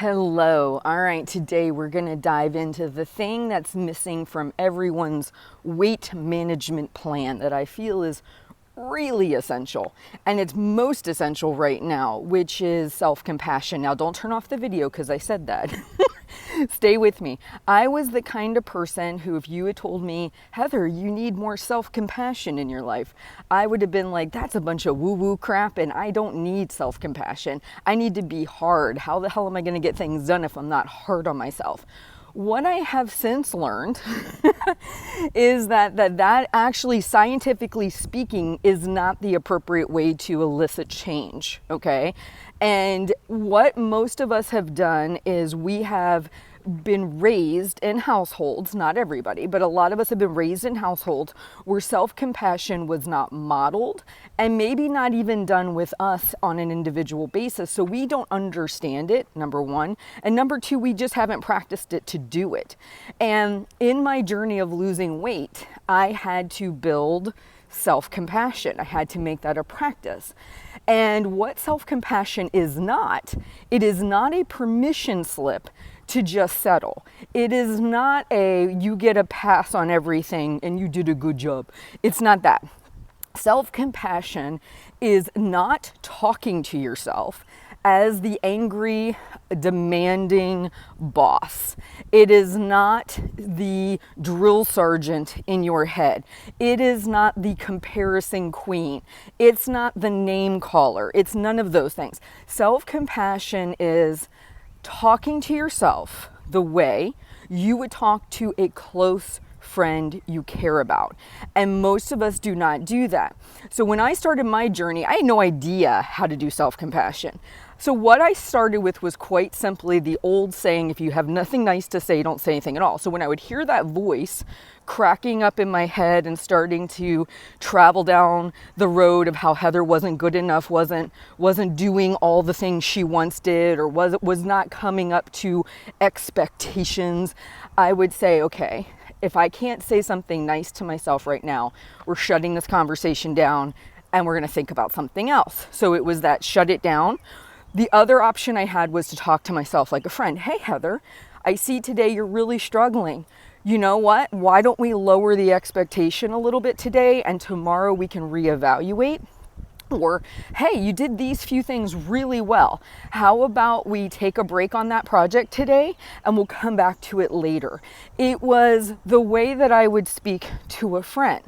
Hello. All right, today we're going to dive into the thing that's missing from everyone's weight management plan that I feel is really essential. And it's most essential right now, which is self-compassion. Now, don't turn off the video because I said that. Stay with me. I was the kind of person who, if you had told me, Heather, you need more self-compassion in your life, I would have been like, that's a bunch of woo-woo crap and I don't need self-compassion. I need to be hard. How the hell am I going to get things done if I'm not hard on myself? What I have since learned is that actually, scientifically speaking, is not the appropriate way to elicit change, okay? And what most of us have done is we have been raised in households, not everybody, but a lot of us have been raised in households where self-compassion was not modeled and maybe not even done with us on an individual basis. So we don't understand it, number one. And number two, we just haven't practiced it to do it. And in my journey of losing weight, I had to build self-compassion. I had to make that a practice. And what self-compassion is not, it is not a permission slip to just settle. It is not a you get a pass on everything and you did a good job. It's not that. Self-compassion is not talking to yourself as the angry, demanding boss. It is not the drill sergeant in your head. It is not the comparison queen. It's not the name caller. It's none of those things. Self-compassion is talking to yourself the way you would talk to a close friend you care about. And most of us do not do that. So when I started my journey, I had no idea how to do self-compassion. So what I started with was quite simply the old saying, if you have nothing nice to say, don't say anything at all. So when I would hear that voice cracking up in my head and starting to travel down the road of how Heather wasn't good enough, wasn't doing all the things she once did, or was not coming up to expectations, I would say, okay, if I can't say something nice to myself right now, we're shutting this conversation down and we're going to think about something else. So it was that shut it down. The other option I had was to talk to myself like a friend. Hey, Heather, I see today you're really struggling. You know what? Why don't we lower the expectation a little bit today and tomorrow we can reevaluate? Or, hey, you did these few things really well. How about we take a break on that project today and we'll come back to it later? It was the way that I would speak to a friend.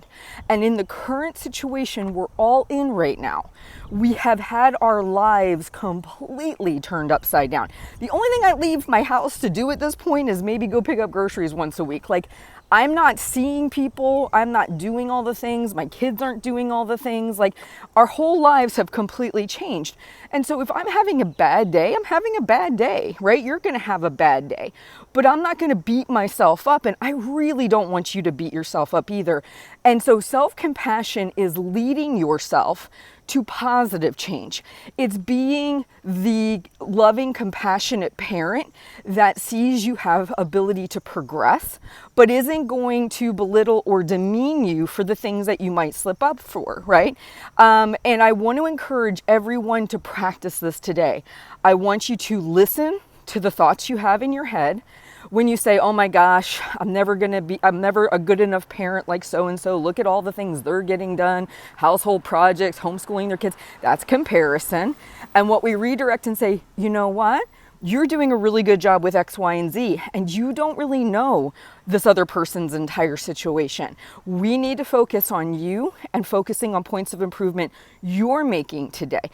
And in the current situation we're all in right now, we have had our lives completely turned upside down. The only thing I leave my house to do at this point is maybe go pick up groceries once a week. Like, I'm not seeing people. I'm not doing all the things. My kids aren't doing all the things. Like, our whole lives have completely changed. And so if I'm having a bad day, I'm having a bad day, right? You're going to have a bad day. But I'm not going to beat myself up. And I really don't want you to beat yourself up either. And so self-compassion is leading yourself to positive change. It's being the loving, compassionate parent that sees you have ability to progress, but isn't going to belittle or demean you for the things that you might slip up for, right? And I want to encourage everyone to practice this today. I want you to listen to the thoughts you have in your head. When you say, oh my gosh, I'm never a good enough parent like so-and-so. Look at all the things they're getting done, household projects, homeschooling their kids. That's comparison. And what we redirect and say, you know what? You're doing a really good job with X, Y, and Z, and you don't really know this other person's entire situation. We need to focus on you and focusing on points of improvement you're making today.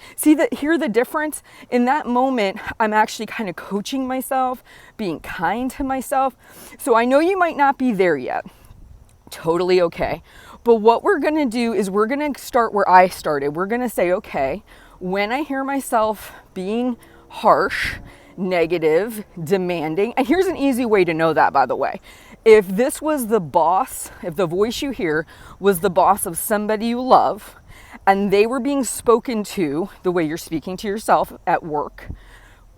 Hear the difference? In that moment, I'm actually kind of coaching myself, being kind to myself. So I know you might not be there yet. Totally okay. But what we're going to do is we're going to start where I started. We're going to say, okay, when I hear myself being harsh, negative, demanding, and here's an easy way to know that, by the way. If this was the boss, if the voice you hear was the boss of somebody you love, and they were being spoken to the way you're speaking to yourself at work,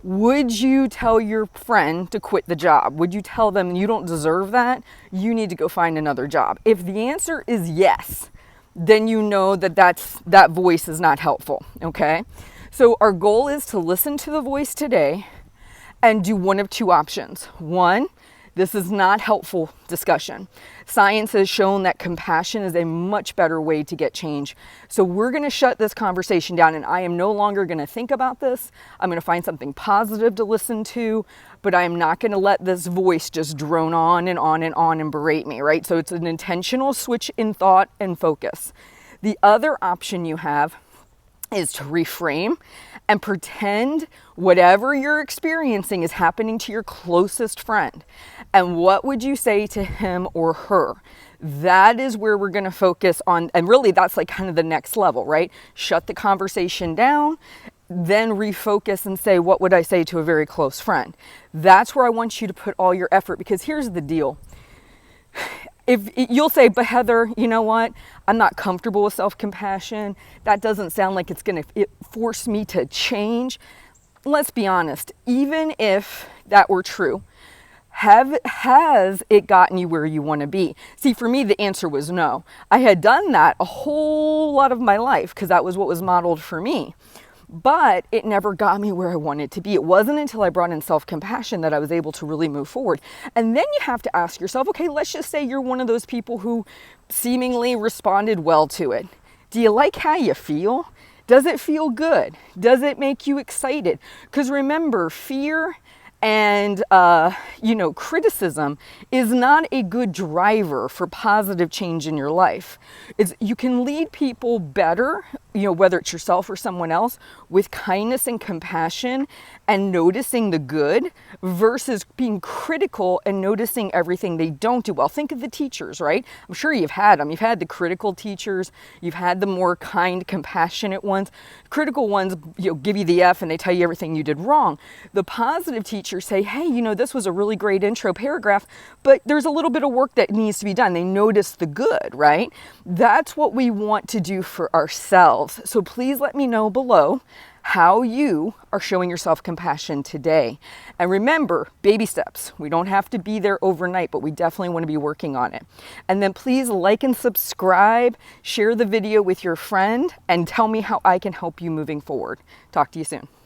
would you tell your friend to quit the job? Would you tell them you don't deserve that? You need to go find another job? If the answer is yes, then you know that voice is not helpful, okay? So our goal is to listen to the voice today and do one of two options. One, this is not helpful discussion. Science has shown that compassion is a much better way to get change. So we're going to shut this conversation down, and I am no longer going to think about this. I'm going to find something positive to listen to, but I am not going to let this voice just drone on and on and on and berate me, right? So it's an intentional switch in thought and focus. The other option you have is to reframe and pretend whatever you're experiencing is happening to your closest friend. And what would you say to him or her? That is where we're going to focus on. And really, that's like kind of the next level, right? Shut the conversation down, then refocus and say, what would I say to a very close friend? That's where I want you to put all your effort, because here's the deal. If you'll say, but Heather, you know what? I'm not comfortable with self-compassion. That doesn't sound like it's going to force me to change. Let's be honest. Even if that were true, has it gotten you where you want to be? See, for me, the answer was no. I had done that a whole lot of my life because that was what was modeled for me. But it never got me where I wanted to be. It wasn't until I brought in self-compassion that I was able to really move forward. And then you have to ask yourself, okay, let's just say you're one of those people who seemingly responded well to it. Do you like how you feel? Does it feel good? Does it make you excited? Because remember, fear and criticism is not a good driver for positive change in your life. You can lead people better, whether it's yourself or someone else, with kindness and compassion and noticing the good versus being critical and noticing everything they don't do well. Think of the teachers, right? I'm sure you've had them. You've had the critical teachers. You've had the more kind, compassionate ones. Critical ones, give you the F and they tell you everything you did wrong. The positive teachers say, hey, this was a really great intro paragraph, but there's a little bit of work that needs to be done. They notice the good, right? That's what we want to do for ourselves. So please let me know below how you are showing yourself compassion today. And remember, baby steps. We don't have to be there overnight, but we definitely want to be working on it. And then please like and subscribe, share the video with your friend, and tell me how I can help you moving forward. Talk to you soon.